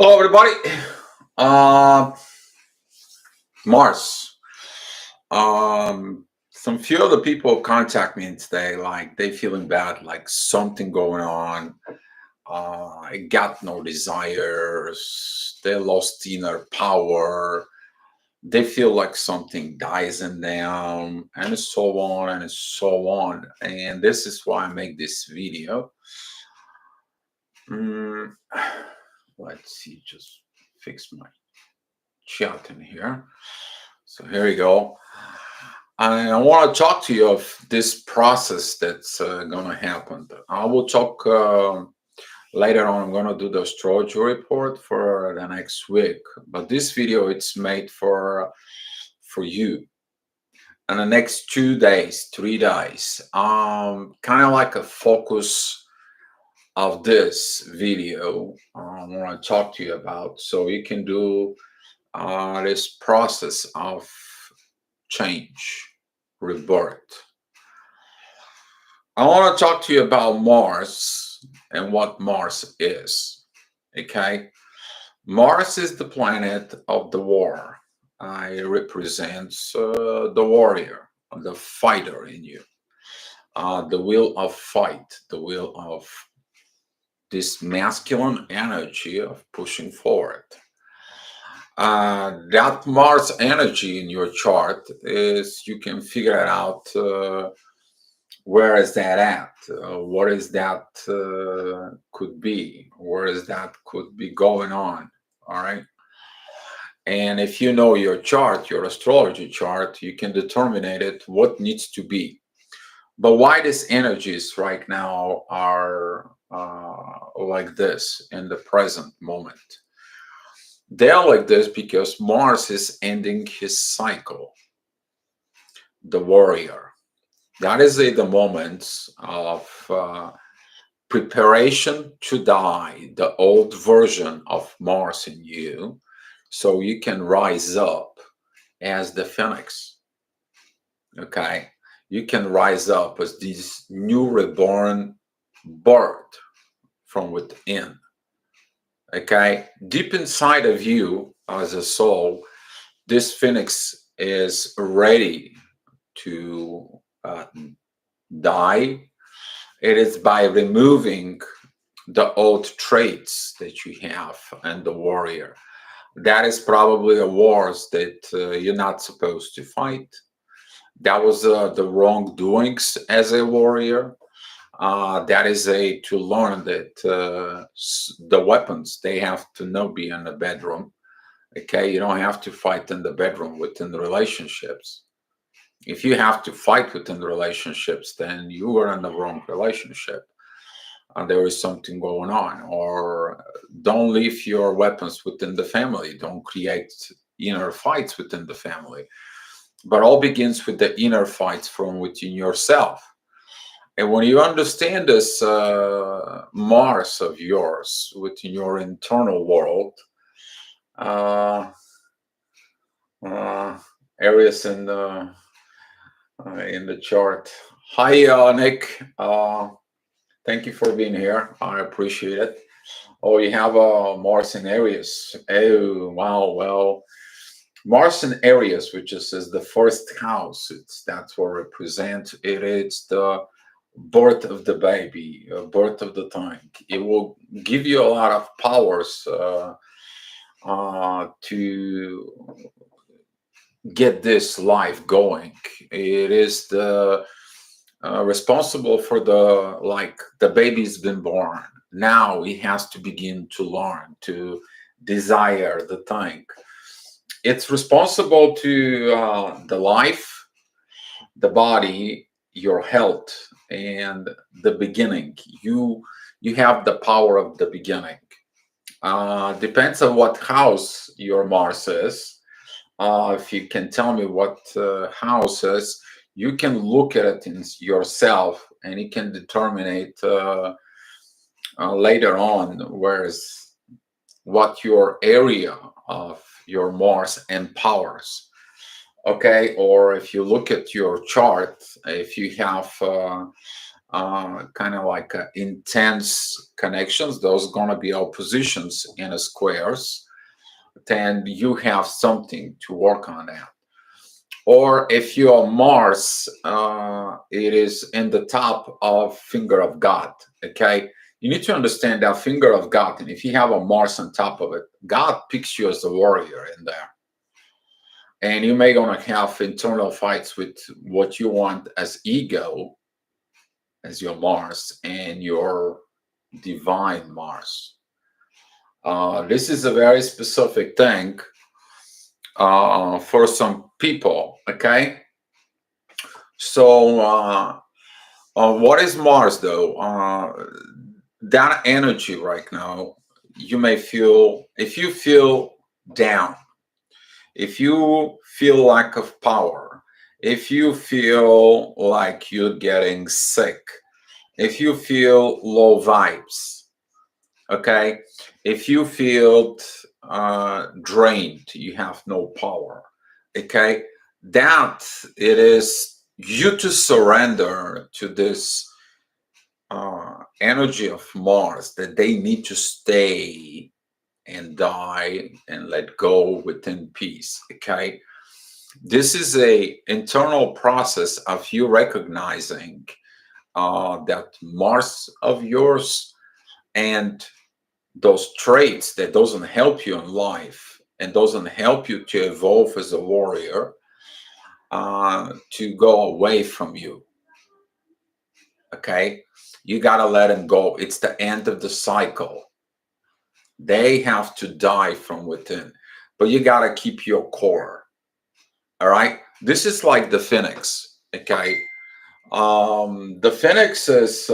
Hello, everybody. Uh, Mars. Some few other people contact me today, like they feeling bad, like something going on. I got no desires. They lost inner power. They feel like something dies in them, and so on and so on. And this is why I make this video. Mm, let's see, just fix my chat in here. So here you go. I want to talk to you of this process that's going to happen. I will talk later on. I'm going to do the astrology report for the next week, but this video it's made for you. And the next 2 days, 3 days, kind of like a focus of this video I want to talk to you about, so you can do this process of change, rebirth. I want to talk to you about Mars and what Mars is. Okay, Mars is the planet of the war. It represents the warrior, the fighter in you, the will of fight, the will of this masculine energy of pushing forward. That Mars energy in your chart is, you can figure it out. Where is that at? What is that could be? Where is that could be going on? All right. And if you know your chart, your astrology chart, you can determine it what needs to be. But why these energies right now are like this in the present moment? They are like this because Mars is ending his cycle, the warrior. That is the moment of preparation to die, the old version of Mars in you, so you can rise up as the phoenix. Okay, you can rise up as this new reborn bird from within. Okay, deep inside of you as a soul, this phoenix is ready to die. It is by removing the old traits that you have and the warrior. That is probably a wars that you're not supposed to fight. That was the wrongdoings as a warrior. That is a to learn that the weapons they have to not be in the bedroom. Okay, you don't have to fight in the bedroom within the relationships. If you have to fight within the relationships, then you are in the wrong relationship. There is something going on. Or don't leave your weapons within the family. Don't create inner fights within the family. But all begins with the inner fights from within yourself. And when you understand this Mars of yours within your internal world, uh, areas in the chart. Hi, Nick. Thank you for being here. I appreciate it. Oh, you have Mars in Aries. Oh, wow. Well, Mars in Aries, which is the first house. That's what represents it. It's the birth of the baby, birth of the tank. It will give you a lot of powers to get this life going. It is the responsible for the baby's been born. Now he has to begin to learn to desire the thing. It's responsible to the life, the body, your health, and the beginning. You have the power of the beginning. Depends on what house your Mars is. If you can tell me what house is, you can look at it in yourself and you can determine it later on whereas what your area of your Mars empowers. Okay, or if you look at your chart, if you have kind of like intense connections. Those are going to be oppositions in a squares. Then you have something to work on that. Or if you're Mars, it is in the top of finger of God. Okay, you need to understand that finger of God, and if you have a Mars on top of it, God picks you as a warrior in there, and you may gonna have internal fights with what you want as ego, as your Mars, and your divine Mars. This is a very specific thing for some people. Okay, so. What is Mars though? That energy right now, you may feel, if you feel down, if you feel lack of power, if you feel like you're getting sick, if you feel low vibes, okay, if you feel drained, you have no power, okay, that it is you to surrender to this energy of Mars, that they need to stay and die and let go within peace. Okay, this is a internal process of you recognizing that Mars of yours and those traits that doesn't help you in life and doesn't help you to evolve as a warrior, to go away from you. Okay, you got to let them go. It's the end of the cycle. They have to die from within, but you got to keep your core. All right, this is like the phoenix. Okay, the phoenix is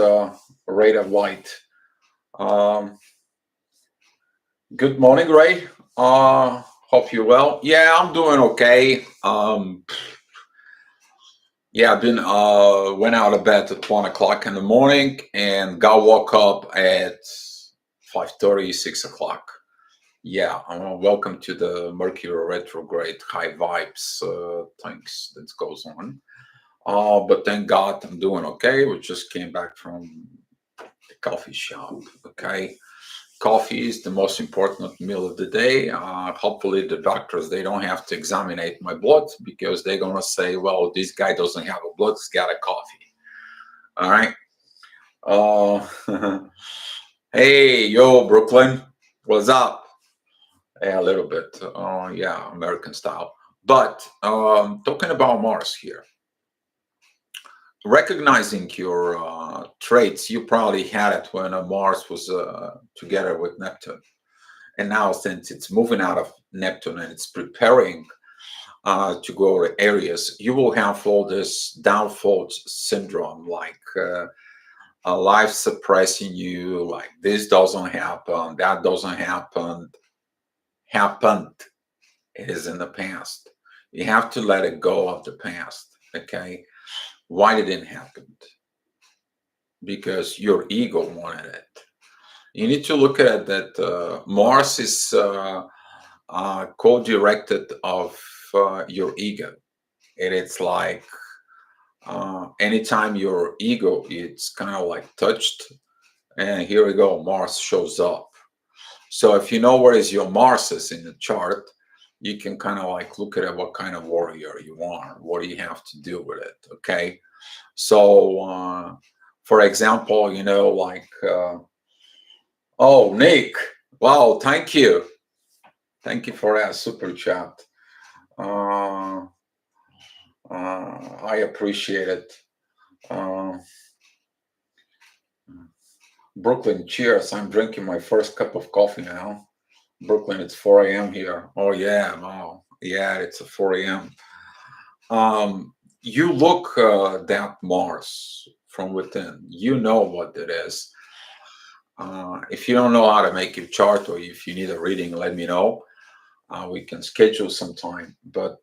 ray of light. um Good morning, Ray. Hope you're well. Yeah, I'm doing okay. Yeah, I've been went out of bed at 1 o'clock in the morning and got woke up at 5:30, 6 o'clock. Yeah, welcome to the Mercury retrograde high vibes things that goes on. But thank God I'm doing okay. We just came back from the coffee shop. Okay, coffee is the most important meal of the day. Hopefully, the doctors they don't have to examine my blood because they're gonna say, "Well, this guy doesn't have a blood; he's got a coffee." All right. Hey, yo, Brooklyn, what's up? Yeah, a little bit. Yeah, American style. But talking about Mars here, recognizing your traits, you probably had it when Mars was together with Neptune. And now, since it's moving out of Neptune and it's preparing to go to Aries, you will have all this downfall syndrome, like life suppressing you, like this doesn't happen, that doesn't happen, happened. It is in the past. You have to let it go of the past. Okay. Why did it happen? Because your ego wanted it. You need to look at it that Mars is co-directed of your ego. And it's like anytime your ego it's kind of like touched, and here we go, Mars shows up. So if you know where is your Mars is in the chart, you can kind of like look at it, what kind of warrior you are, what do you have to do with it. Okay, so for example, like oh, Nick, wow, thank you for that super chat. uh, I appreciate it. uh, Brooklyn, cheers. I'm drinking my first cup of coffee now. Brooklyn, it's 4 a.m. here. Oh, yeah. Wow. Yeah, it's a 4 a.m. You look that Mars from within. You know what it is. If you don't know how to make your chart, or if you need a reading, let me know. We can schedule some time. But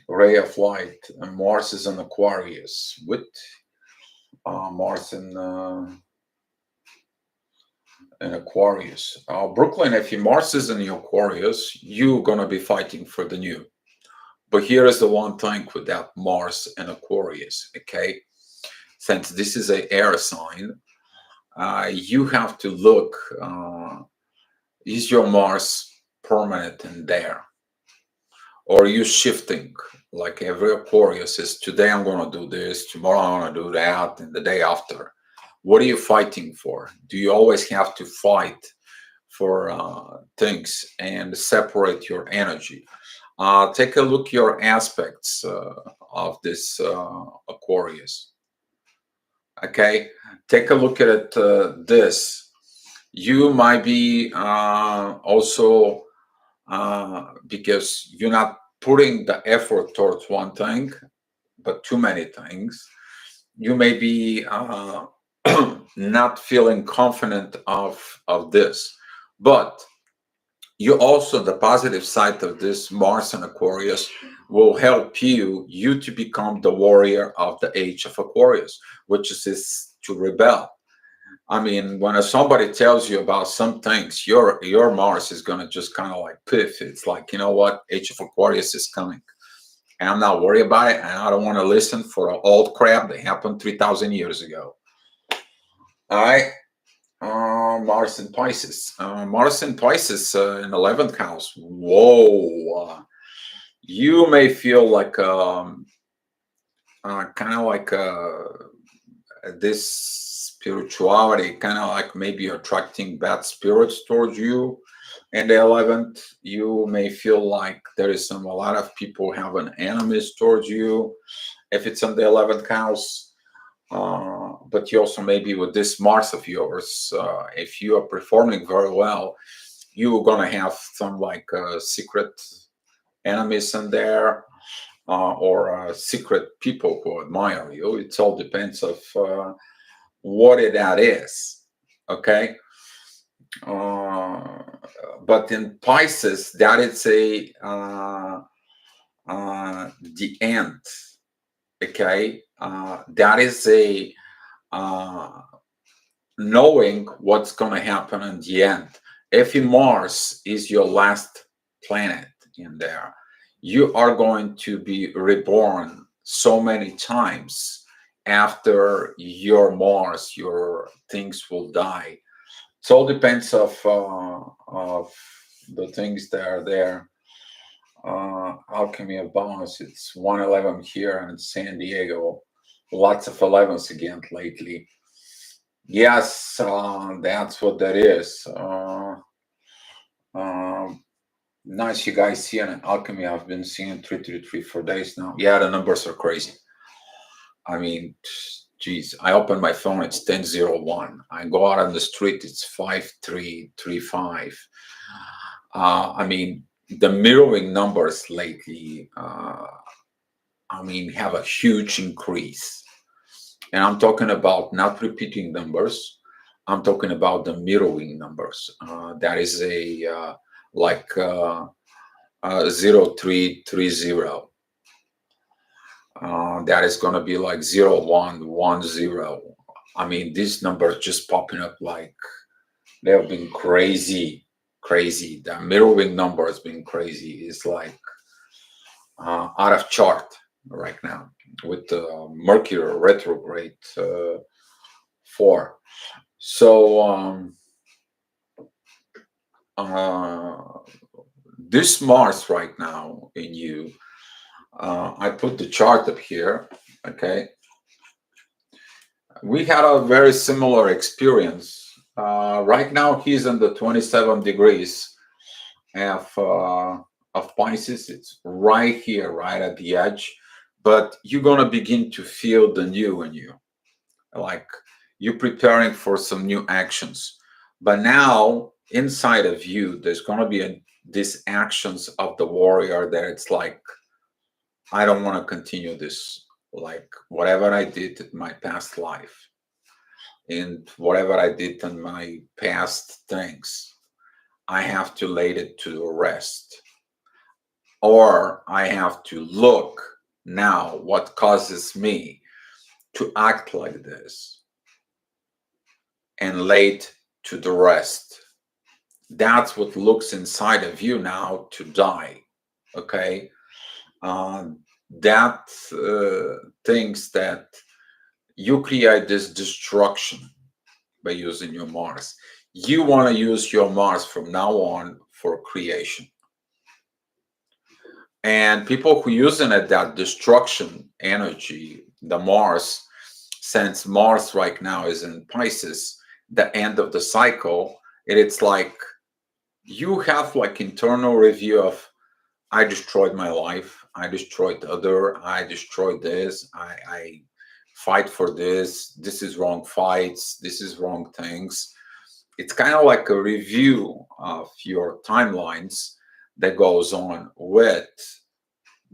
ray of light, and Mars is in Aquarius with Mars in Aquarius. Brooklyn, if your Mars is in the Aquarius, you're gonna be fighting for the new. But here is the one thing with that Mars and Aquarius, okay? since this is a air sign, you have to look, is your Mars permanent in there? Or are you shifting? Like every Aquarius is, today I'm going to do this, tomorrow I'm going to do that, and the day after. What are you fighting for? Do you always have to fight for things and separate your energy? Take a look your aspects of this Aquarius. Okay, take a look at it. This you might be also because you're not putting the effort towards one thing, but too many things. You may be not feeling confident of this, but you also, the positive side of this Mars and Aquarius will help you to become the warrior of the age of Aquarius, which is to rebel. I mean, when somebody tells you about some things, your Mars is gonna just kind of like piff. It's like, you know what, age of Aquarius is coming, and I'm not worried about it, and I don't want to listen for old crap that happened 3,000 years ago. All right. Mars in Pisces. Mars in Pisces in 11th house. Whoa. You may feel like kind of like this spirituality, kind of like maybe attracting bad spirits towards you. In the 11th, you may feel like there is a lot of people having enemies towards you if it's in the 11th house. But you also maybe with this Mars of yours, if you are performing very well, you're gonna have some like secret enemies in there, or secret people who admire you. It all depends of what that is. Okay. But in Pisces, that is the end. Okay, that is a knowing what's going to happen in the end. If Mars is your last planet in there, you are going to be reborn so many times after your Mars. Your things will die. It all depends of the things that are there. Alchemy of Bonus. It's 111 here in San Diego. Lots of 11s again lately. Yes, that's what that is. Nice you guys see an Alchemy. I've been seeing 333 for days now. Yeah, the numbers are crazy. I mean, geez, I open my phone, it's 10:01. I go out on the street, it's 5335. I mean, the mirroring numbers lately, I mean, have a huge increase. And I'm talking about not repeating numbers. I'm talking about the mirroring numbers. That is a like 0330. That is going to be like 0110. I mean, these numbers just popping up like they have been crazy. The mirroring number has been crazy. It's like out of chart right now with the Mercury retrograde 4. So this Mars right now in you, I put the chart up here. Okay, we had a very similar experience. Right now he's in the 27 degrees of Pisces. It's right here, right at the edge. But you're gonna begin to feel the new in you, like you're preparing for some new actions. But now inside of you, there's gonna be these actions of the warrior that it's like, I don't want to continue this. Like whatever I did in my past life, and whatever I did in my past things, I have to lay it to rest. Or I have to look now what causes me to act like this and lay it to the rest. That's what looks inside of you now to die. Okay. That things that you create this destruction by using your Mars. You want to use your Mars from now on for creation. And people who using it, that destruction energy, the Mars, since Mars right now is in Pisces, the end of the cycle, it's like you have like internal review of I destroyed my life, I destroyed other, I destroyed this, I fight for this is wrong fights, this is wrong things. It's kind of like a review of your timelines that goes on with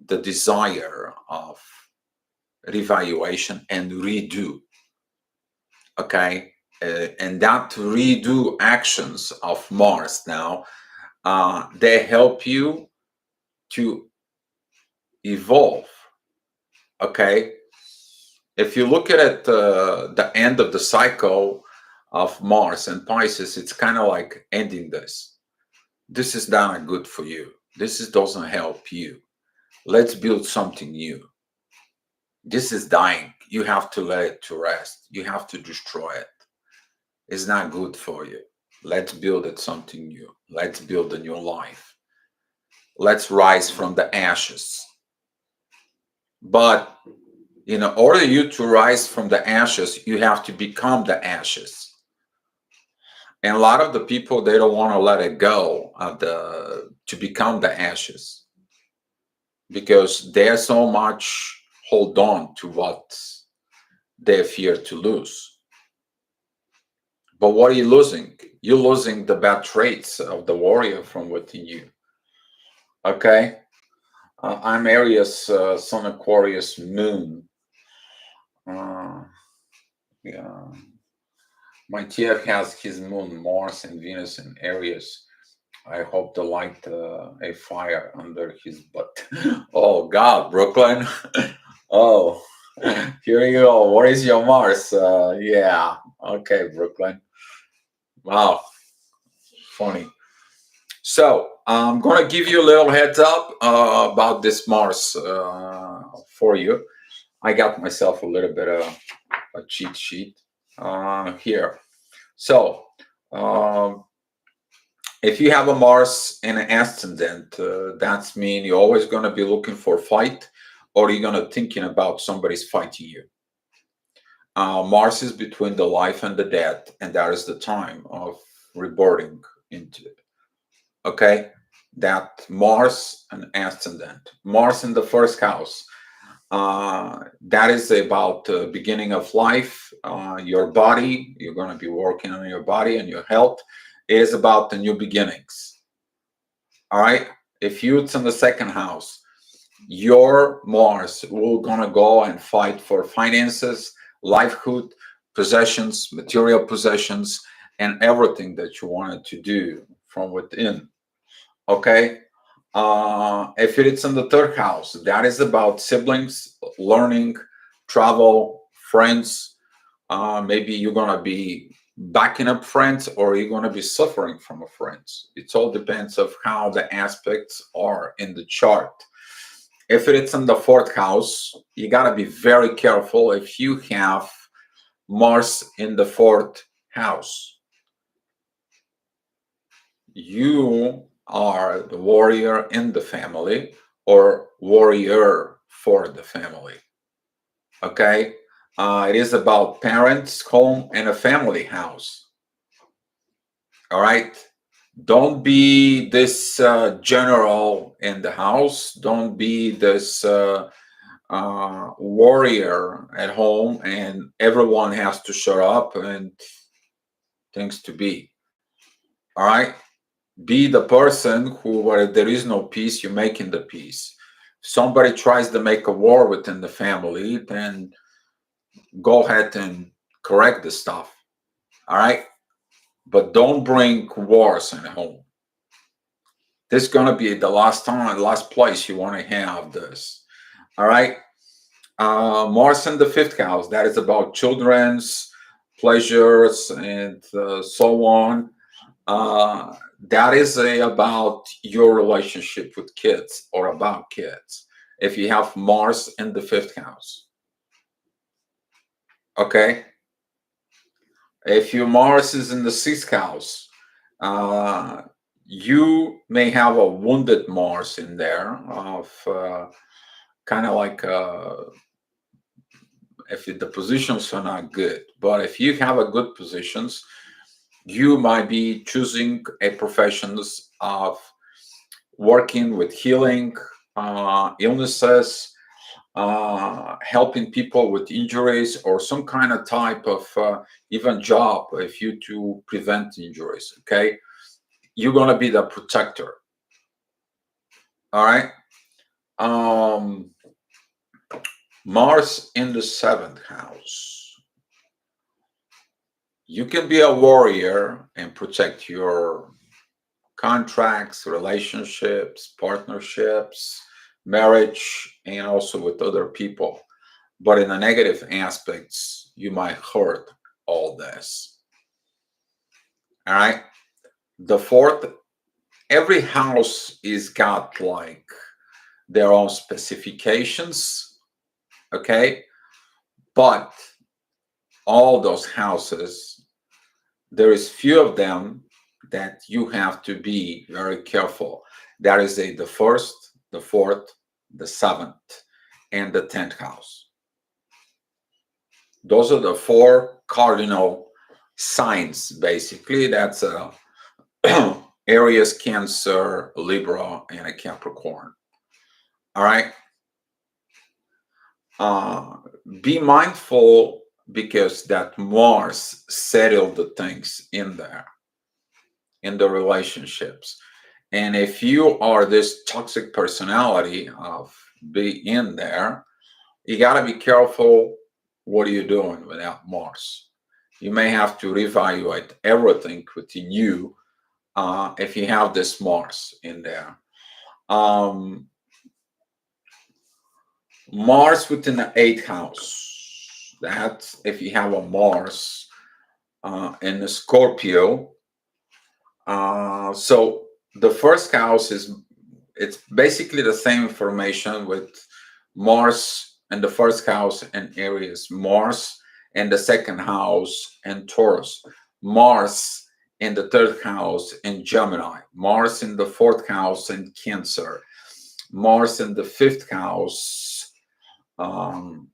the desire of revaluation and redo. Okay. And that redo actions of Mars now, they help you to evolve. Okay. If you look at it, the end of the cycle of Mars and Pisces, it's kind of like ending this. This is not good for you. Doesn't help you. Let's build something new. This is dying. You have to let it to rest. You have to destroy it. It's not good for you. Let's build it something new. Let's build a new life. Let's rise from the ashes. But in order you to rise from the ashes, you have to become the ashes. And a lot of the people, they don't want to let it go of to become the ashes because they're so much hold on to what they fear to lose. But what are you losing? You're losing the bad traits of the warrior from within you. Okay? I'm Aries, Sun Aquarius, Moon. Yeah. My tier has his Moon, Mars, and Venus in Aries. I hope to light a fire under his butt. Oh God, Brooklyn. Oh, here you go. What is your Mars? Yeah. Okay, Brooklyn. Wow, funny. So I'm gonna give you a little heads up about this Mars for you. I got myself a little bit of a cheat sheet here. So if you have a Mars in an ascendant, that's mean you're always gonna be looking for a fight, or you're gonna thinking about somebody's fighting you. Mars is between the life and the death, and that is the time of reborn into it. Okay, that Mars and ascendant. Mars in the first house. That is about the beginning of life. Your body. You're going to be working on your body and your health. It is about the new beginnings. All right. If it's in the second house, your Mars will gonna go and fight for finances, livelihood, possessions, material possessions, and everything that you wanted to do from within. Okay. If it's in the third house, that is about siblings, learning, travel, friends. Maybe you're gonna be backing up friends, or you're gonna be suffering from a friends. It all depends of how the aspects are in the chart. If it's in the fourth house, you got to be very careful if you have Mars in the fourth house. You are the warrior in the family or warrior for the family. Okay? It is about parents, home, and a family house. All right? Don't be this general in the house. Don't be this warrior at home and everyone has to shut up and things to be. All right? Be the person who, where there is no peace, you're making the peace. If somebody tries to make a war within the family, then go ahead and correct the stuff. All right? But don't bring wars in home. This is going to be the last time, last place you want to have this. All right? Mars in the fifth house, that is about children's pleasures and so on. That is about your relationship with kids or about kids. If you have Mars in the fifth house. Okay. If your Mars is in the sixth house, uh, you may have a wounded Mars in there of kind of like if the positions are not good. But if you have a good positions, you might be choosing a professions of working with healing illnesses, helping people with injuries, or some kind of type of even job if you to prevent injuries. Okay, you're gonna be the protector. All right. Um, Mars in the seventh house. You can be a warrior and protect your contracts, relationships, partnerships, marriage, and also with other people. But in the negative aspects, you might hurt all this. All right. The fourth, every house is got like their own specifications. Okay. But all those houses, there is few of them that you have to be very careful. That is the first, the fourth, the seventh, and the 10th house. Those are the four cardinal signs, basically. That's Aries, Cancer, Libra, and a Capricorn. All right. Uh, be mindful because that Mars settled the things in there, in the relationships. And if you are this toxic personality of be in there, you got to be careful. What are you doing without Mars? You may have to reevaluate everything within you if you have this Mars in there. Um, Mars within the eighth house. That if you have a Mars in the Scorpio. So the first house is it's basically the same information with Mars in the first house and Aries, Mars in the second house and Taurus, Mars in the third house in Gemini, Mars in the fourth house in Cancer, Mars in the fifth house, um,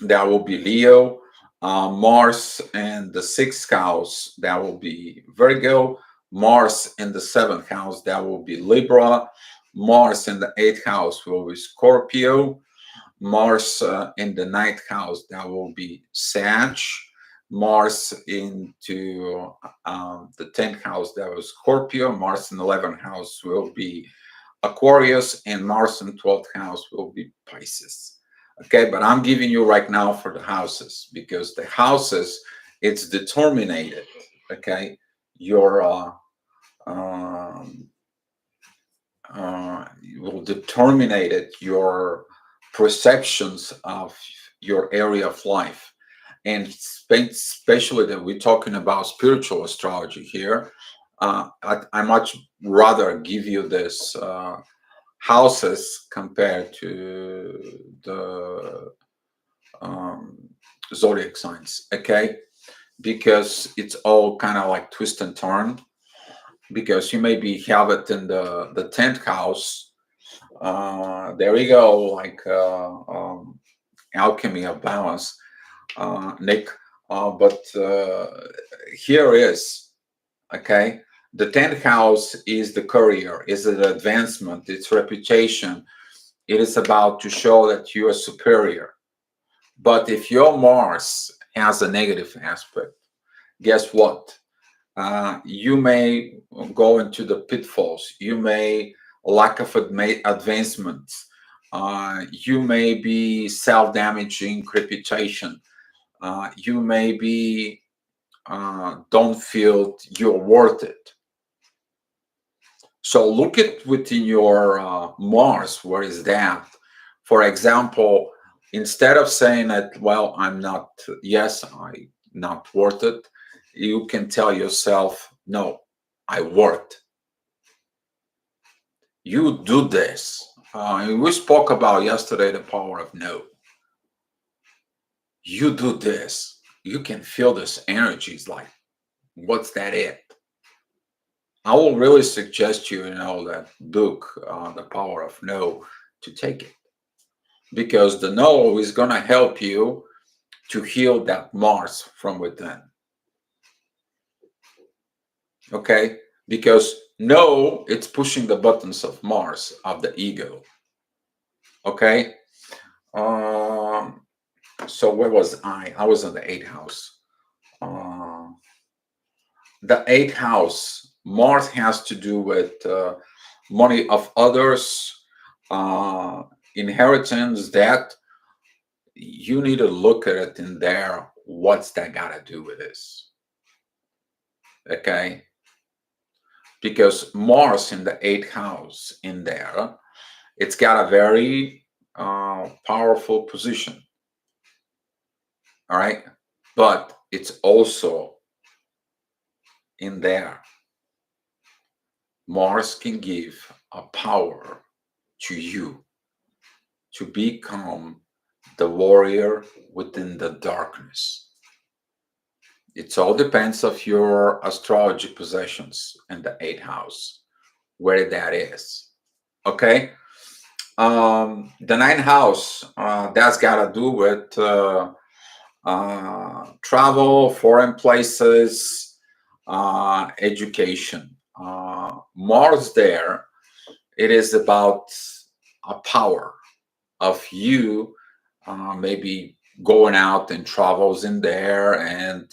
that will be Leo, Mars in the sixth house, that will be Virgo, Mars in the seventh house, that will be Libra, Mars in the eighth house will be Scorpio, Mars in the ninth house, that will be Sag, Mars into the 10th house, that was Scorpio, Mars in the 11th house will be Aquarius, and Mars in the 12th house will be Pisces. Okay, but I'm giving you right now for the houses because the houses, it's determined. Okay, your you will determine your perceptions of your area of life, and especially that we're talking about spiritual astrology here. I much rather give you this houses compared to the um, zodiac signs, okay? Because it's all kind of like twist and turn. Because you maybe have it in the 10th house. There we go, like alchemy of balance, Nick. But here is okay. The 10th house is the career, is the advancement, it's reputation. It is about to show that you are superior. But if your Mars has a negative aspect, guess what? You may go into the pitfalls. You may lack of advancement. You may be self-damaging reputation. You may be don't feel you're worth it. So look at within your Mars. Where is that? For example, instead of saying that, well, I'm not, yes, I'm not worth it, you can tell yourself, no, I worked. You do this. We spoke about yesterday the power of no. you do this, you can feel this energy. It's like, what's that it? I will really suggest you, that book, The Power of No, to take it, because the no is going to help you to heal that Mars from within. Okay? Because no, it's pushing the buttons of Mars, of the ego. Okay? So where was I? I was in the eighth house. The eighth house, Mars has to do with money of others, uh, inheritance, debt. You need to look at it in there. What's that got to do with this? Okay? Because Mars in the eighth house in there, it's got a very powerful position. All right? But it's also in there. Mars can give a power to you to become the warrior within the darkness. It all depends of your astrology possessions in the eighth house, where that is. Okay. The ninth house, that's got to do with travel, foreign places, education. Mars there, it is about a power of you maybe going out and travels in there and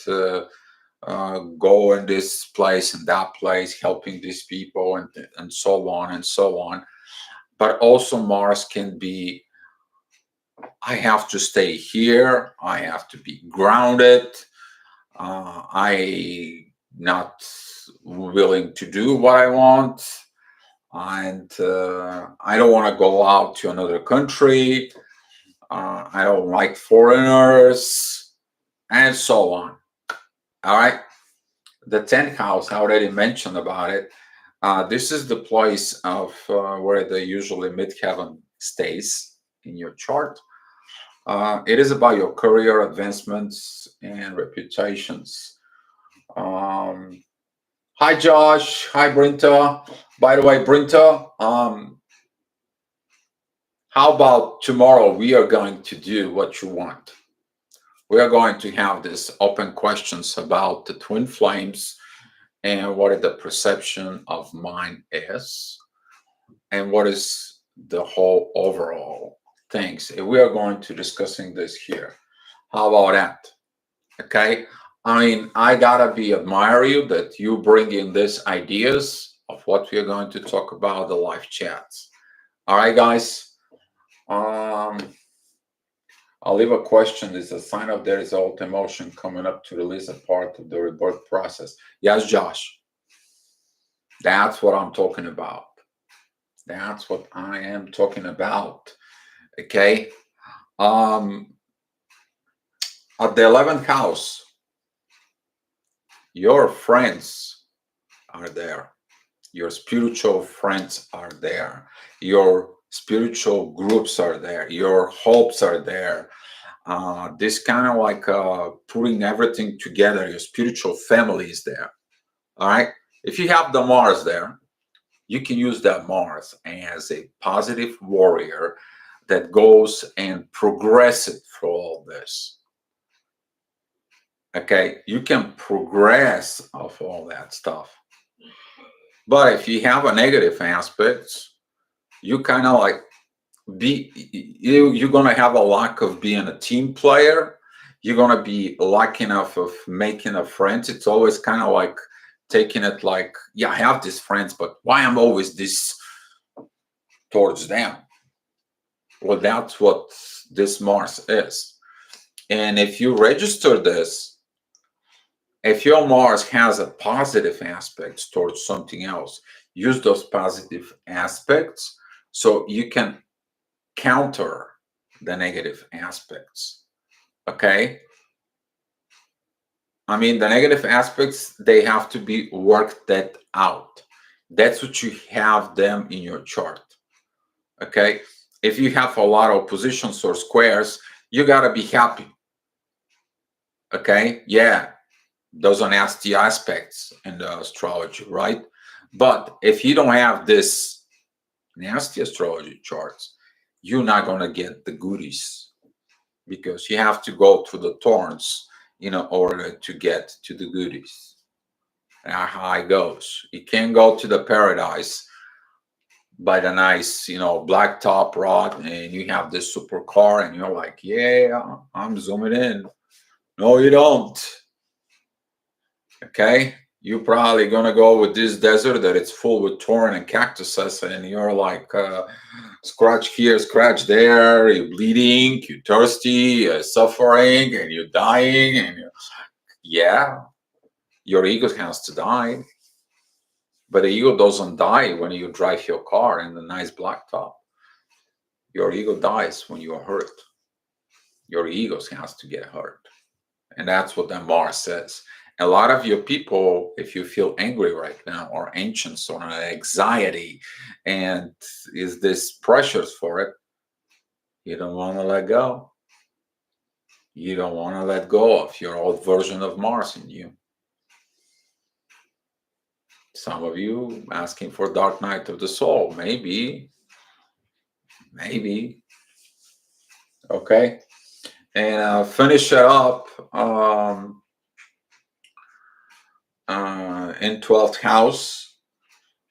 go in this place and that place, helping these people and so on and so on. But also Mars can be, I have to stay here, I have to be grounded, I not willing to do what I want, and I don't want to go out to another country. I don't like foreigners, and so on. All right. The 10th house, I already mentioned about it. This is the place of where the usually midheaven stays in your chart. It is about your career advancements and reputations. Hi, Josh. Hi, Brinta. By the way, Brinta, how about tomorrow we are going to do what you want? We are going to have this open questions about the twin flames and what the perception of mind is and what is the whole overall things. And we are going to discussing this here. How about that? Okay. I mean, I gotta be admire you that you bring in these ideas of what we are going to talk about the live chats. All right, guys. I'll leave a question. Is a sign of there is old emotion coming up to release a part of the rebirth process? Yes, Josh. That's what I'm talking about. That's what I am talking about. Okay. At the 11th house, your friends are there. Your spiritual friends are there. Your spiritual groups are there. Your hopes are there. This kind of like putting everything together. Your spiritual family is there. All right. If you have the Mars there, you can use that Mars as a positive warrior that goes and progresses through all this. Okay, you can progress of all that stuff. But if you have a negative aspect, you kind of like you're gonna have a lack of being a team player. You're gonna be lacking of making a friends. It's always kind of like taking it like, yeah, I have these friends, but why I'm always this towards them? Well, that's what this Mars is. And if you register this, if your Mars has a positive aspect towards something else, use those positive aspects so you can counter the negative aspects. Okay? I mean, the negative aspects, they have to be worked that out. That's what you have them in your chart. Okay? If you have a lot of positions or squares, you got to be happy. Okay, yeah, those are nasty aspects in the astrology, right? But if you don't have this nasty astrology charts, you're not gonna get the goodies because you have to go through the thorns in order to get to the goodies. That's how it goes. You can't go to the paradise by the nice, black top rod, and you have this supercar, and you're like, yeah, I'm zooming in. No, you don't. Okay, you're probably gonna go with this desert that it's full with thorn and cactuses, and you're like, scratch here, scratch there. You're bleeding, you're thirsty, you're suffering, and you're dying, and yeah, your ego has to die. But the ego doesn't die when you drive your car in the nice black top. Your ego dies when you're hurt. Your ego has to get hurt. And that's what the Mars says. A lot of your people, if you feel angry right now, or anxious, or anxiety, and is this pressures for it, you don't want to let go. You don't want to let go of your old version of Mars in you. Some of you asking for dark night of the soul. Maybe. Okay. And finish it up in 12th house.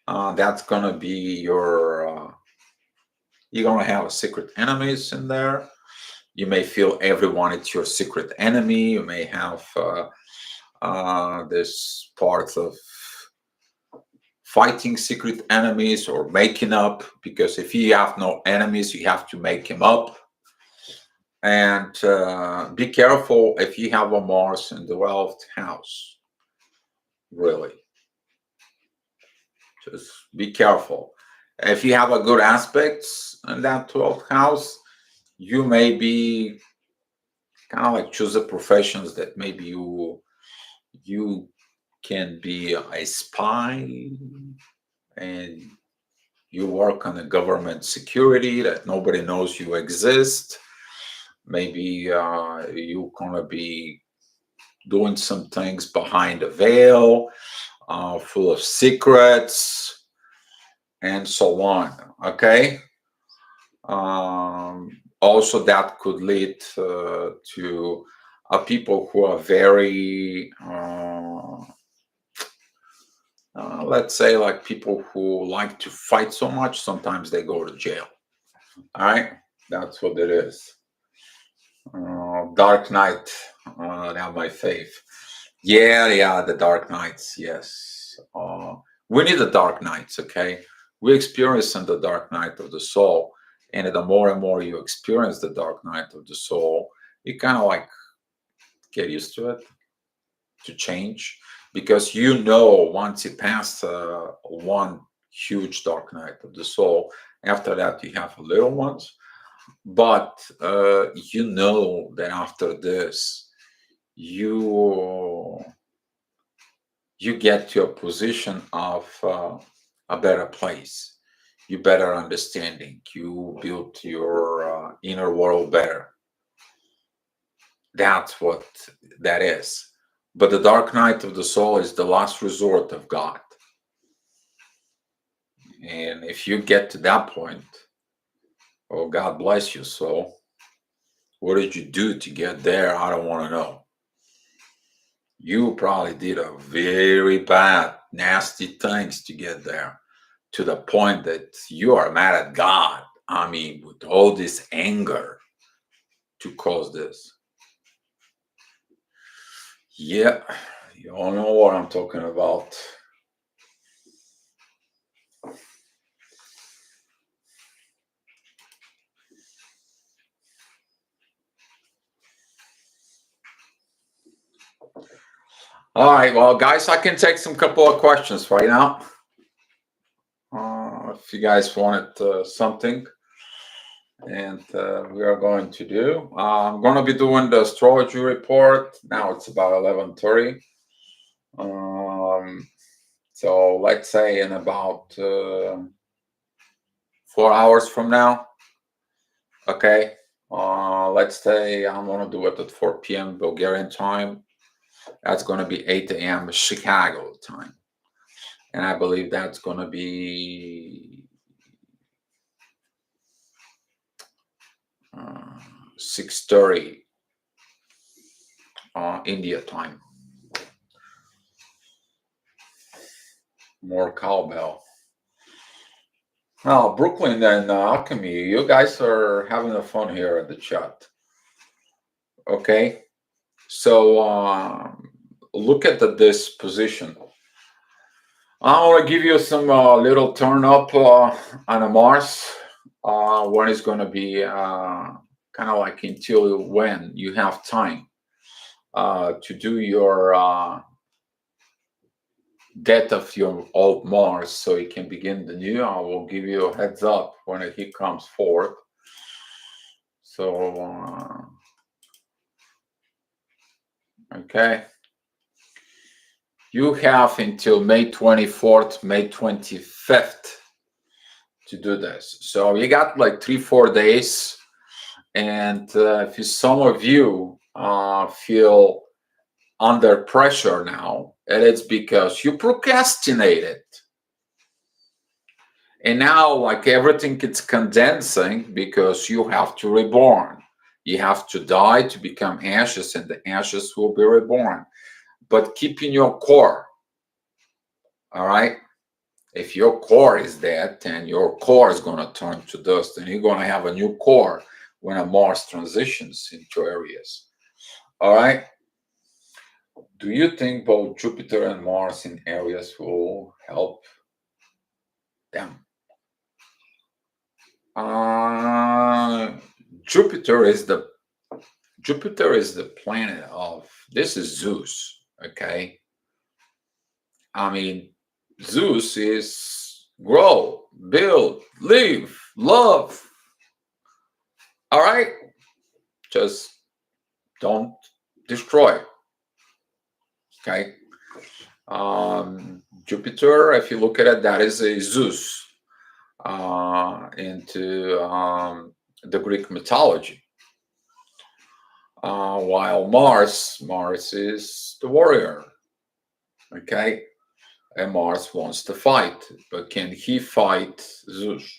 That's gonna be you're gonna have secret enemies in there. You may feel everyone is your secret enemy. You may have this part of fighting secret enemies or making up, because if you have no enemies, you have to make them up. And be careful if you have a Mars in the 12th house. Really, just be careful. If you have a good aspects in that 12th house, you may be kind of like choose the professions that maybe you can be a spy, and you work on the government security that nobody knows you exist. Maybe you're gonna be doing some things behind a veil, full of secrets, and so on. Okay. Also, that could lead to people who are very, let's say, like people who like to fight so much, sometimes they go to jail. All right, that's what it is. Dark Knight, now my faith. Yeah, the Dark Knights, yes. We need the Dark Knights, okay? We experience in the Dark Night of the soul, and the more and more you experience the Dark Night of the soul, you kind of like get used to it, to change, because once you pass one huge Dark Night of the soul, after that you have little ones, but that after this, you get to a position of a better place, you better understanding, you build your inner world better. That's what that is. But the dark night of the soul is the last resort of God. And if you get to that point, oh, God bless you, soul. What did you do to get there? I don't want to know. You probably did a very bad, nasty things to get there, to the point that you are mad at God. I mean, with all this anger to cause this. Yeah, you all know what I'm talking about. All right, well, guys, I can take some couple of questions right now. If you guys wanted something, and we are going to do. I'm going to be doing the astrology report. Now it's about 11:30. So let's say in about 4 hours from now. Okay. Let's say I'm going to do it at 4 p.m. Bulgarian time. That's going to be 8 a.m. Chicago time. And I believe that's going to be 6:30 India time. More cowbell. Now, Brooklyn and Alchemy, you guys are having a fun here at the chat. Okay, so look at this position. I want to give you some little turn up on a Mars when it's going to be kind of like until when you have time to do your death of your old Mars so you can begin the new. I will give you a heads up when he comes forth. So, okay. You have until May 24th, May 25th to do this. So you got like 3-4 days. And if some of you feel under pressure now, and it's because you procrastinated. And now, like, everything is condensing because you have to reborn. You have to die to become ashes, and the ashes will be reborn. But keep in your core. All right? If your core is dead, then your core is going to turn to dust, and you're going to have a new core when a Mars transitions into Aries. All right? Do you think both Jupiter and Mars in Aries will help them? Jupiter is the planet of, this is Zeus, okay? I mean, Zeus is grow, build, live, love. All right? Just don't destroy. Okay? Jupiter, if you look at it, that is a Zeus into the Greek mythology. While Mars is the warrior. Okay? And Mars wants to fight. But can he fight Zeus?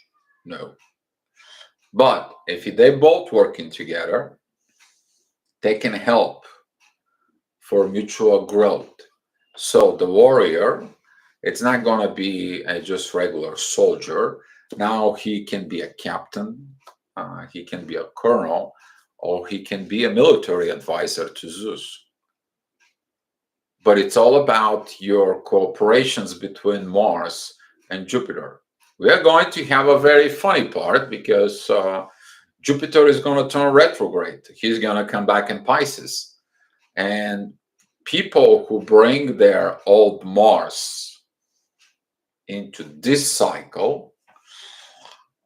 No. But if they both working together, they can help for mutual growth. So the warrior, it's not going to be a just regular soldier. Now he can be a captain, he can be a colonel, or he can be a military advisor to Zeus. But it's all about your cooperations between Mars and Jupiter. We are going to have a very funny part because Jupiter is going to turn retrograde. He's going to come back in Pisces. And people who bring their old Mars into this cycle,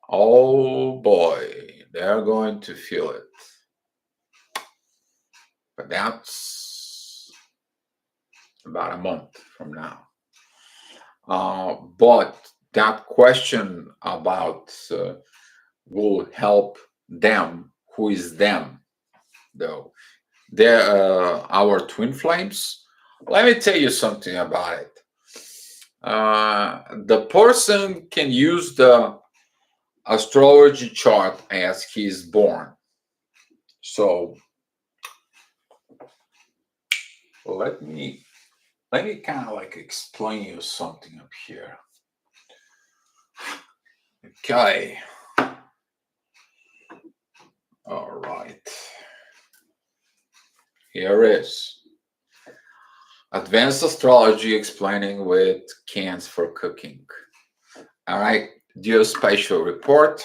oh boy, they're going to feel it. But that's about a month from now. But that question about will help them. Who is them, though? They're our twin flames. Let me tell you something about it. The person can use the astrology chart as he is born. So let me kind of like explain you something up here. Okay. All right. Here is Advanced Astrology explaining with cans for cooking. All right. Geospatial report.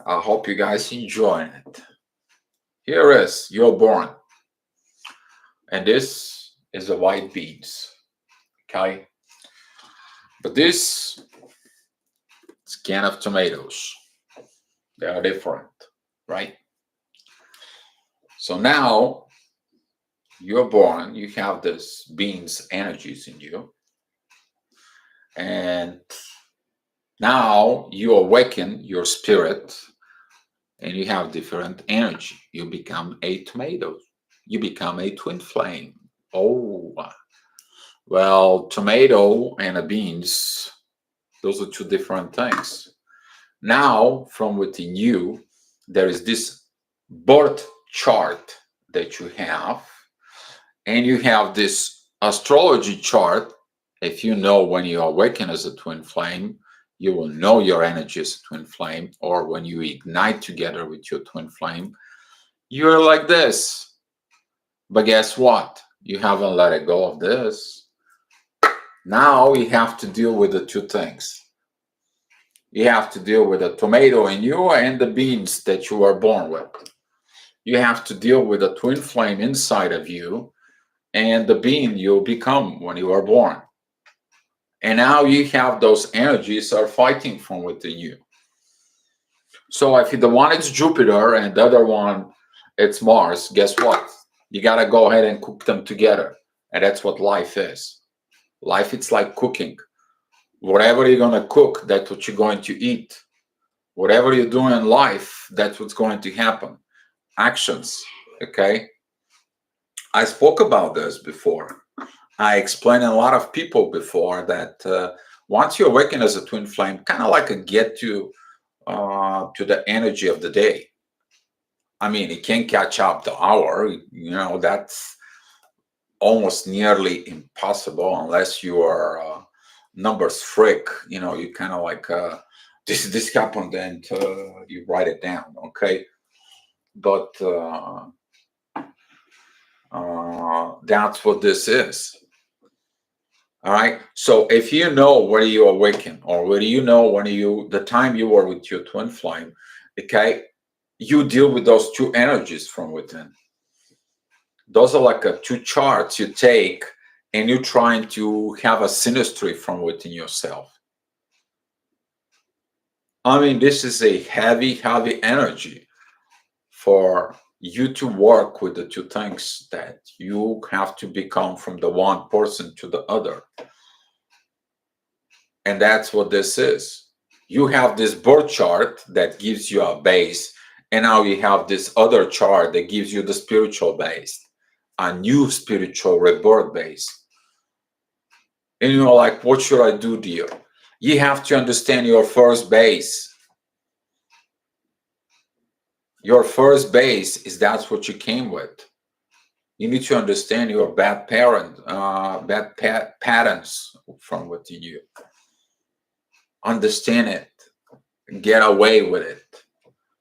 I hope you guys enjoy it. Here is you're born. And this is the white beans. Okay. But this is a can of tomatoes. They are different, right? So now you're born, you have this beans energies in you. And now you awaken your spirit and you have different energy. You become a tomato. You become a twin flame. Oh, well, tomato and the beans, those are two different things. Now, from within you, there is this birth chart that you have, and you have this astrology chart. If you know when you awaken as a twin flame, you will know your energy as a twin flame, or when you ignite together with your twin flame, you're like this. But guess what? You haven't let it go of this. Now you have to deal with the two things. You have to deal with the tomato in you and the beans that you were born with. You have to deal with the twin flame inside of you and the being you become when you are born. And now you have those energies are fighting from within you. So if the one is Jupiter and the other one it's Mars, guess what? You gotta go ahead and cook them together. And that's what life is. Life it's like cooking. Whatever you're gonna cook, that's what you're going to eat. Whatever you do in life, that's what's going to happen. Actions. Okay. I spoke about this before. I explained to a lot of people before that once you awaken as a twin flame, kind of like a get to the energy of the day. I mean, it can catch up the hour. That's almost nearly impossible unless you are numbers freak. You kind of like this happened and you write it down. Okay, but that's what this is. All right. So if you know where you awaken, or where you know when the time you were with your twin flame, okay, you deal with those two energies from within. Those are like two charts you take, and you're trying to have a synastry from within yourself. I mean, this is a heavy, heavy energy for you to work with the two things that you have to become from the one person to the other. And that's what this is. You have this birth chart that gives you a base, and now you have this other chart that gives you the spiritual base, a new spiritual rebirth base. And you're like, what should I do, dear? You have to understand your first base. Your first base is that's what you came with. You need to understand your bad patterns from within you. Understand it. Get away with it.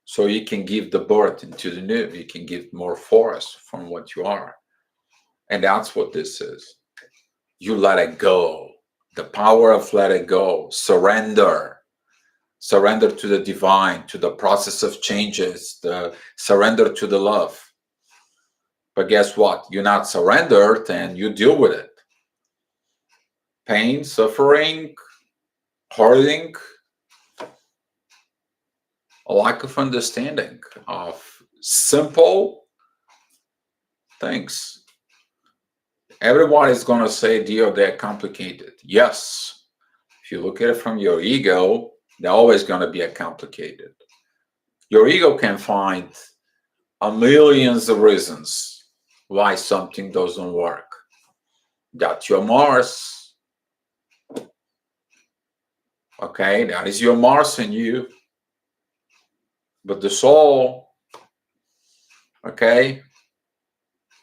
So you can give the birth into the new. You can give more force from what you are. And that's what this is. You let it go. The power of let it go. Surrender. Surrender to the divine, to the process of changes, the surrender to the love. But guess what? You're not surrendered and you deal with it. Pain, suffering, hurting, a lack of understanding of simple things. Everyone is going to say, dear, they're complicated. Yes. If you look at it from your ego, they're always going to be a complicated. Your ego can find a millions of reasons why something doesn't work. That's your Mars. Okay, that is your Mars in you. But the soul, okay,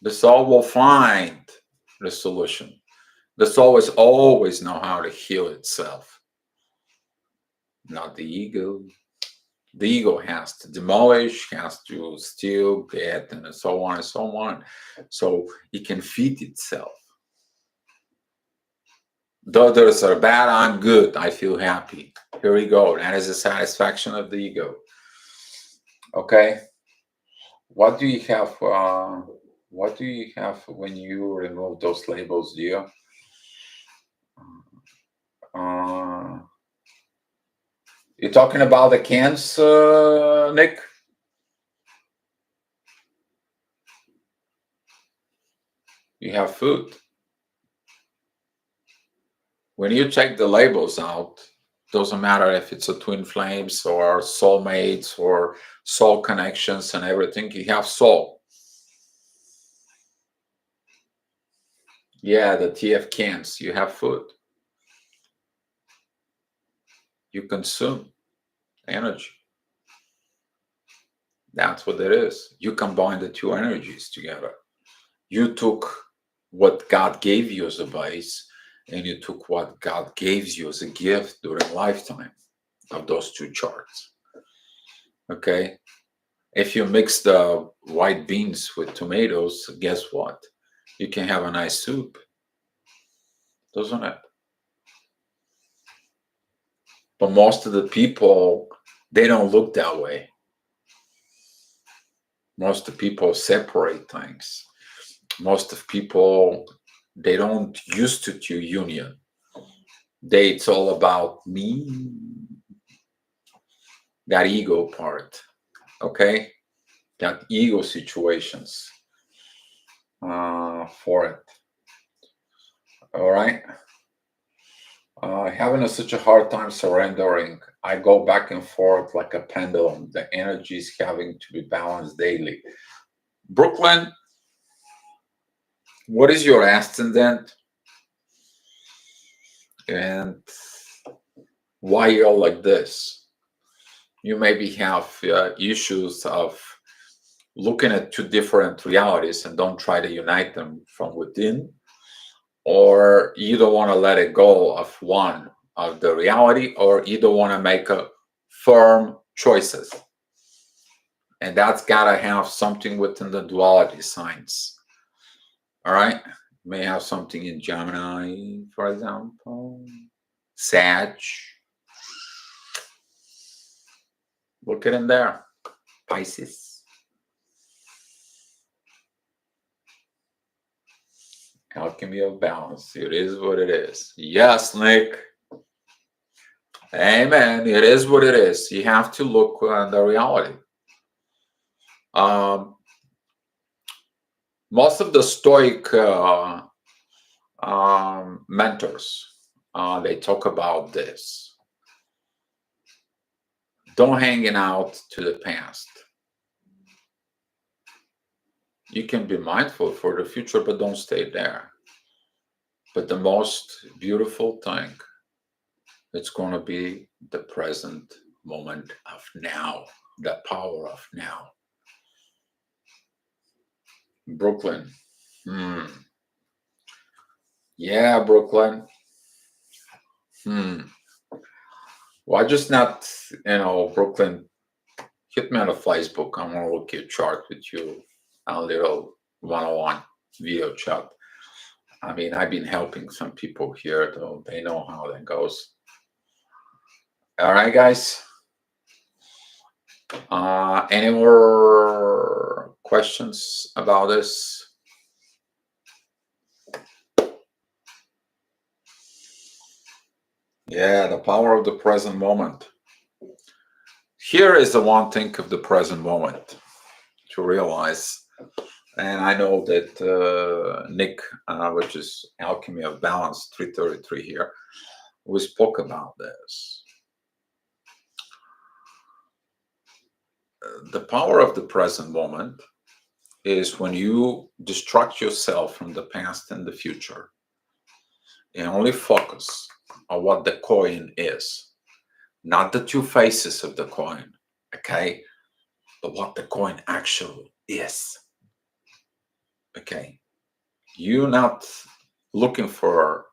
the soul will find the solution. The soul is always know how to heal itself, not the ego. The ego has to demolish, has to steal, get, and so on and so on. So it can feed itself. The others are bad, I'm good, I feel happy. Here we go. That is the satisfaction of the ego. Okay. What do you have? What do you have when you remove those labels, dear? You're talking about the cans, Nick? You have food. When you check the labels out, doesn't matter if it's a twin flames or soulmates or soul connections and everything, you have soul. Yeah, the TF cans. You have food. You consume energy. That's what it is. You combine the two energies together. You took what God gave you as a vice, and you took what God gave you as a gift during lifetime of those two charts. Okay? If you mix the white beans with tomatoes, guess what? You can have a nice soup, doesn't it? But most of the people, they don't look that way. Most of the people separate things. Most of people, they don't used to union. It's all about me, that ego part, okay? That ego situations for it. All right. Having such a hard time surrendering. I go back and forth like a pendulum. The energy is having to be balanced daily. Brooklyn, what is your ascendant? And why you're like this? You maybe have issues of looking at two different realities and don't try to unite them from within, or you don't want to let it go of one of the reality, or you don't want to make a firm choices, and that's got to have something within the duality signs. All right, may have something in Gemini, for example, Sag. Look at in there, Pisces. Alchemy of balance. It is what it is. Yes, Nick. Amen. It is what it is. You have to look at the reality. Most of the Stoic mentors, they talk about this. Don't hang out to the past. You can be mindful for the future, but don't stay there. But the most beautiful thing, it's going to be the present moment of now, the power of now. Brooklyn. Yeah, Brooklyn. Why just not, Brooklyn, hit me on the Facebook. I'm going to look at chart with you, a little one-on-one video chat. I mean, I've been helping some people here, though. They know how that goes. All right, guys. Any more questions about this? Yeah, the power of the present moment. Here is the one thing of the present moment to realize. And I know that Nick, which is Alchemy of Balance 333 here, we spoke about this. The power of the present moment is when you distract yourself from the past and the future and only focus on what the coin is, not the two faces of the coin, okay, but what the coin actually is. Okay, you're not looking for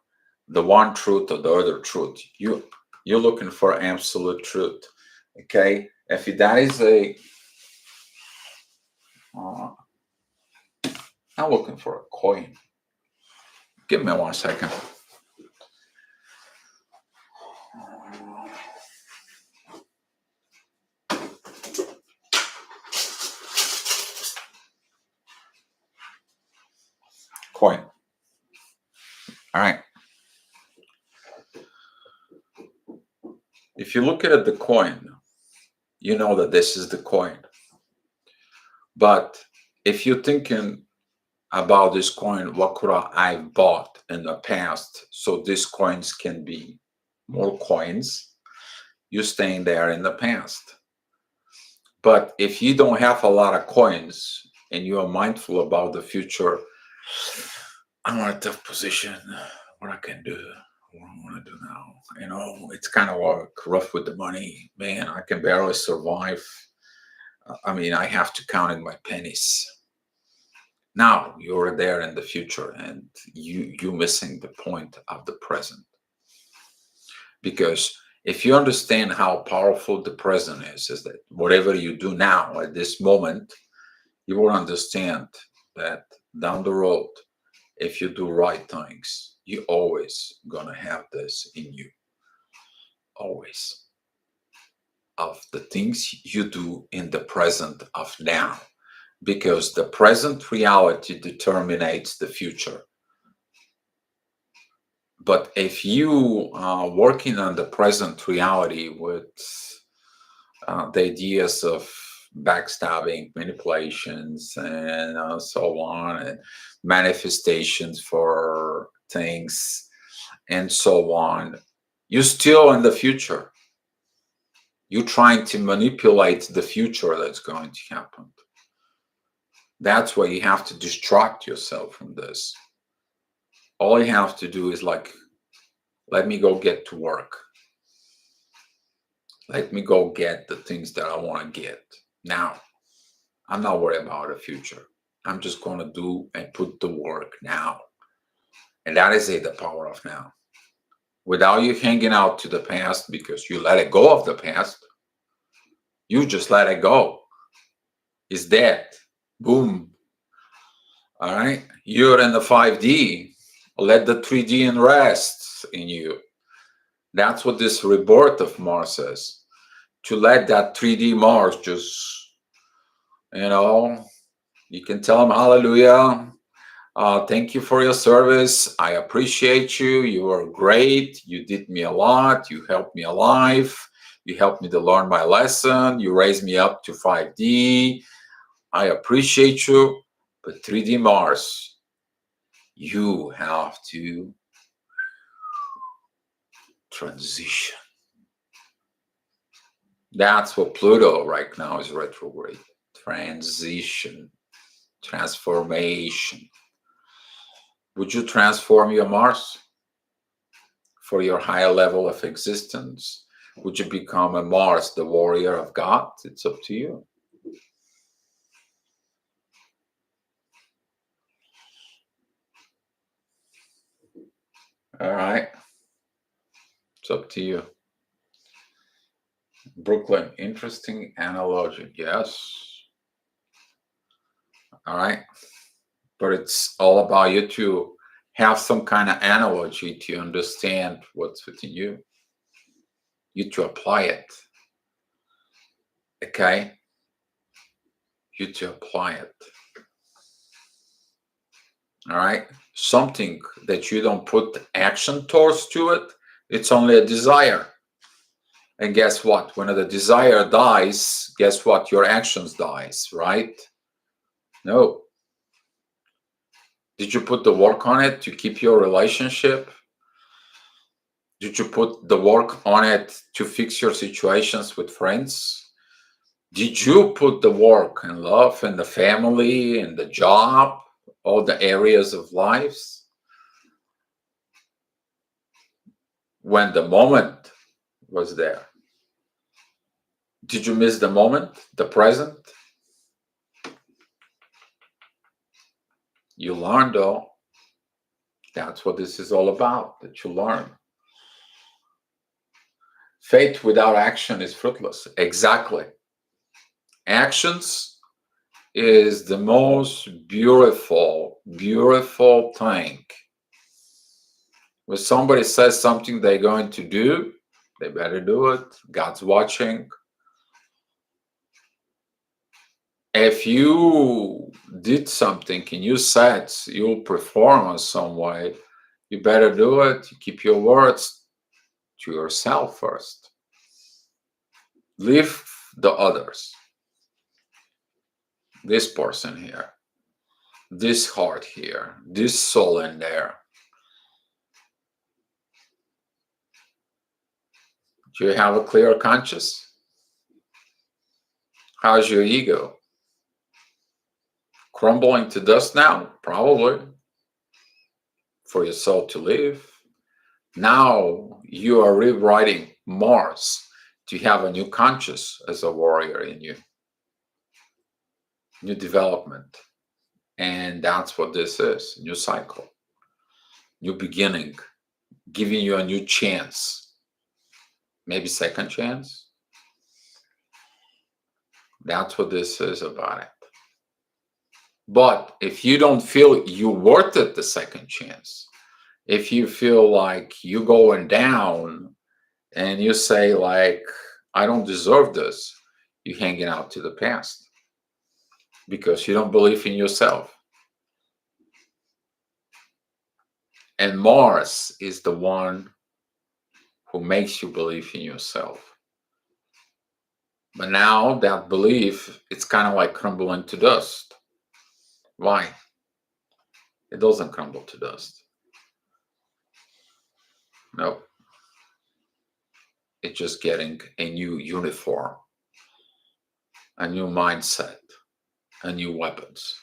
the one truth or the other truth. You're looking for absolute truth. Okay, if that is a I'm looking for a coin. Give me 1 second. Coin. All right. If you look at the coin, you know that this is the coin. But if you're thinking about this coin, what could I have bought in the past so these coins can be more coins, you're staying there in the past. But if you don't have a lot of coins and you are mindful about the future, I'm in a tough position. What I can do, what I want to do now. It's kind of rough with the money. Man, I can barely survive. I mean, I have to count in my pennies. Now you're there in the future, and you missing the point of the present. Because if you understand how powerful the present is that whatever you do now at this moment, you will understand that down the road, if you do right things, you always gonna have this in you. Always. Of the things you do in the present of now. Because the present reality determines the future. But if you are working on the present reality with the ideas of backstabbing, manipulations, and so on, and manifestations for things, and so on, you're still in the future. You're trying to manipulate the future that's going to happen. That's why you have to distract yourself from this. All you have to do is let me go get to work. Let me go get the things that I want to get. Now, I'm not worried about the future. I'm just going to do and put the work now. And that is it, the power of now. Without you hanging out to the past because you let it go of the past, you just let it go. It's dead. Boom. All right. You're in the 5D. Let the 3D and rest in you. That's what this rebirth of Mars is. To let that 3D Mars just, you can tell him hallelujah. Thank you for your service. I appreciate you. You were great. You did me a lot. You helped me alive. You helped me to learn my lesson. You raised me up to 5D. I appreciate you. But 3D Mars, you have to transition. That's what Pluto right now is retrograde. Transition, transformation. Would you transform your Mars for your higher level of existence? Would you become a Mars, the warrior of God? It's up to you. All right. It's up to you. Brooklyn, interesting analogy. Yes. All right. But it's all about you to have some kind of analogy to understand what's within you. You to apply it. Okay? You to apply it. All right? Something that you don't put action towards to it, it's only a desire. And guess what? When the desire dies, guess what? Your actions dies, right? No. Did you put the work on it to keep your relationship? Did you put the work on it to fix your situations with friends? Did you put the work and love and the family and the job, all the areas of lives? When the moment was there. Did you miss the moment, the present? You learned though. That's what this is all about, that you learn. Faith without action is fruitless. Exactly. Actions is the most beautiful, beautiful thing. When somebody says something they're going to do, they better do it. God's watching. If you did something and you said you'll perform in some way, you better do it. You keep your words to yourself first. Leave the others. This person here, this heart here, this soul in there. Do you have a clear conscience? How's your ego? Crumbling to dust now? Probably. for your soul to live. Now you are rewriting Mars to have a new conscious as a warrior in you, new development. And that's what this is, new cycle, new beginning, giving you a new chance, maybe second chance. That's what this is about it. But if you don't feel you worth it the second chance, if you feel like you're going down and you say like, I don't deserve this, you're hanging out to the past because you don't believe in yourself. And Mars is the one who makes you believe in yourself. But now that belief, it's kind of like crumbling to dust. Why? It doesn't crumble to dust. No. It's just getting a new uniform, a new mindset, a new weapons.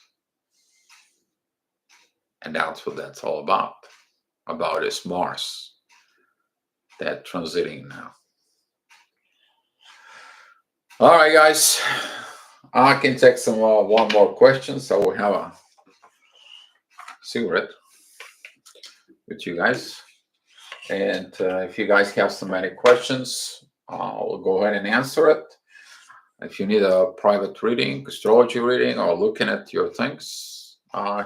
And that's what that's all about. About is Mars. That transiting now. All right, guys. I can take some one more question, so we'll have a cigarette with you guys. And if you guys have so many questions, I'll go ahead and answer it. If you need a private reading, astrology reading, or looking at your things,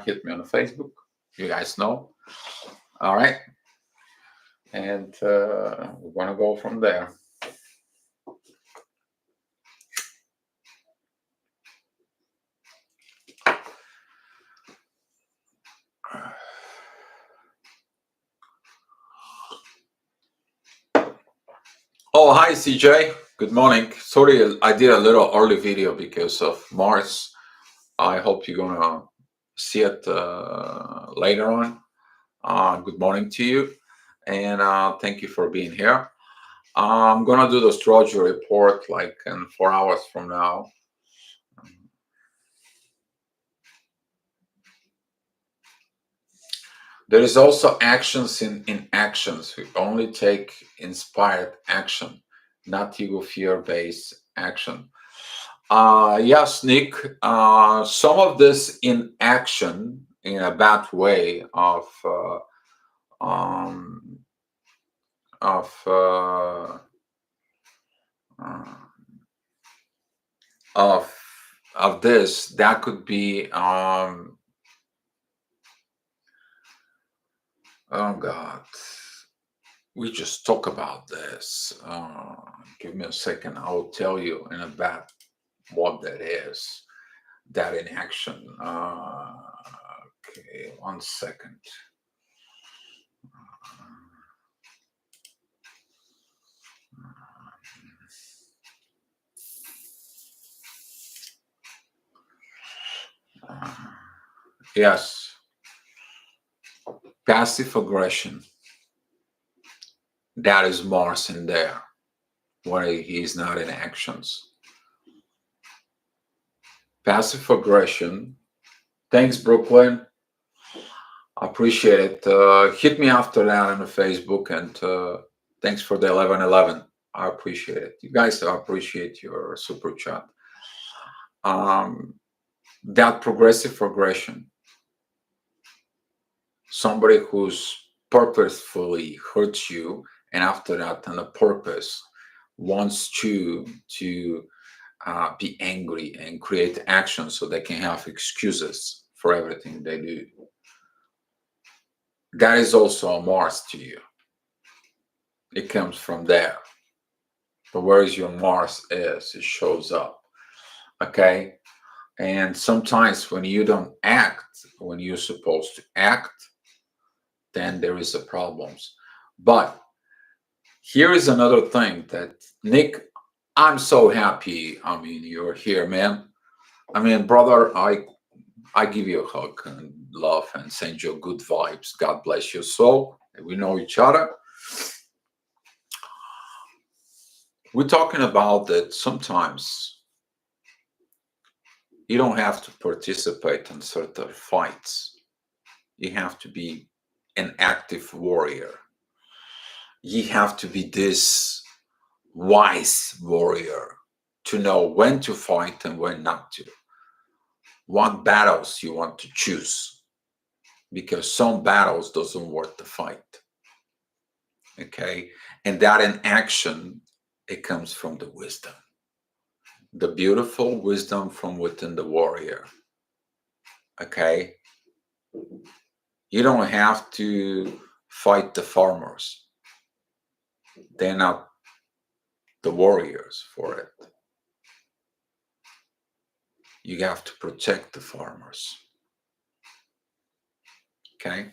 hit me on Facebook. You guys know. All right. And we're going to go from there. Oh, hi, CJ. Good morning. Sorry, I did a little early video because of Mars. I hope you're going to see it later on. Good morning to you. And thank you for being here. I'm going to do the astrology report like in 4 hours from now. There is also actions in actions. We only take inspired action, not ego fear-based action. Yes, Nick, some of this in action in a bad way of um, of uh, uh, of this that could be oh God, we just talk about this. Give me a second. I will tell you in about what that is. That in action. Okay, 1 second. Yes, passive aggression. That is Mars in there, when he's not in actions. Passive aggression. Thanks, Brooklyn. I appreciate it. Hit me after that on the Facebook, and thanks for the 1111. I appreciate it. You guys, I appreciate your super chat. That progressive aggression. Somebody who's purposefully hurts you, and after that, on a purpose, wants you to be angry and create action so they can have excuses for everything they do. That is also a Mars to you. It comes from there. But where is your Mars is, it shows up. Okay? And sometimes when you don't act when you're supposed to act, then there is a problems. But here is another thing that, Nick, I'm so happy. I mean, you're here, man. I mean, brother, I give you a hug and love and send you good vibes. God bless your soul. We know each other. We're talking about that sometimes you don't have to participate in certain fights. You have to be an active warrior. You have to be this wise warrior to know when to fight and when not to. What battles you want to choose, because some battles doesn't worth the fight. Okay, and that in action, it comes from the wisdom, the beautiful wisdom from within the warrior. Okay, you don't have to fight the farmers, they're not the warriors for it. You have to protect the farmers. Okay,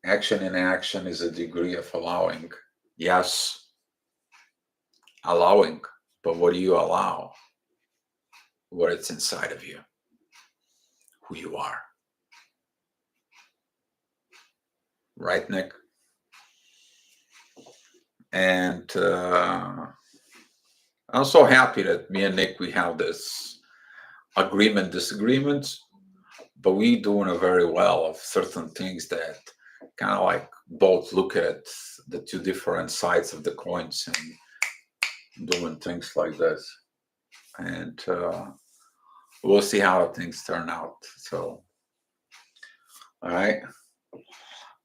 action in action is a degree of allowing. Yes, allowing, but what do you allow? What it's inside of you, who you are. Right, Nick? And I'm so happy that me and Nick, we have this disagreements, but we doing a very well of certain things that kind of like both look at the two different sides of the coins and doing things like this. And we'll see how things turn out. So, all right.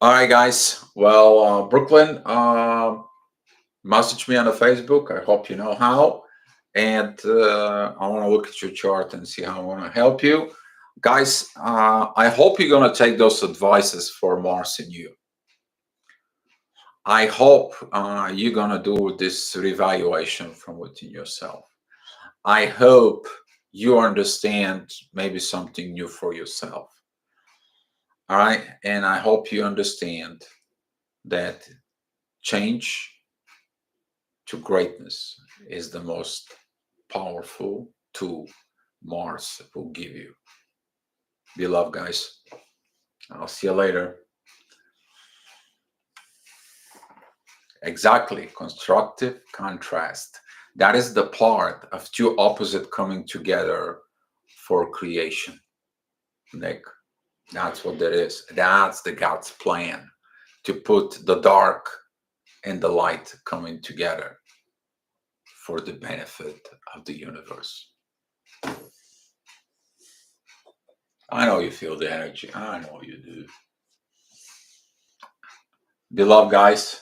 All right, guys. Well, Brooklyn, message me on the Facebook. I hope you know how. And I want to look at your chart and see how I want to help you. Guys, I hope you're going to take those advices for Mars in you. I hope you're going to do this reevaluation from within yourself. I hope you understand maybe something new for yourself. All right. And I hope you understand that change to greatness is the most powerful tool Mars will give you. Be loved, guys. I'll see you later. Exactly. Constructive contrast. That is the part of two opposites coming together for creation. Nick, that's what that is. That's the God's plan, to put the dark and the light coming together for the benefit of the universe. I know you feel the energy. I know you do. Beloved, guys.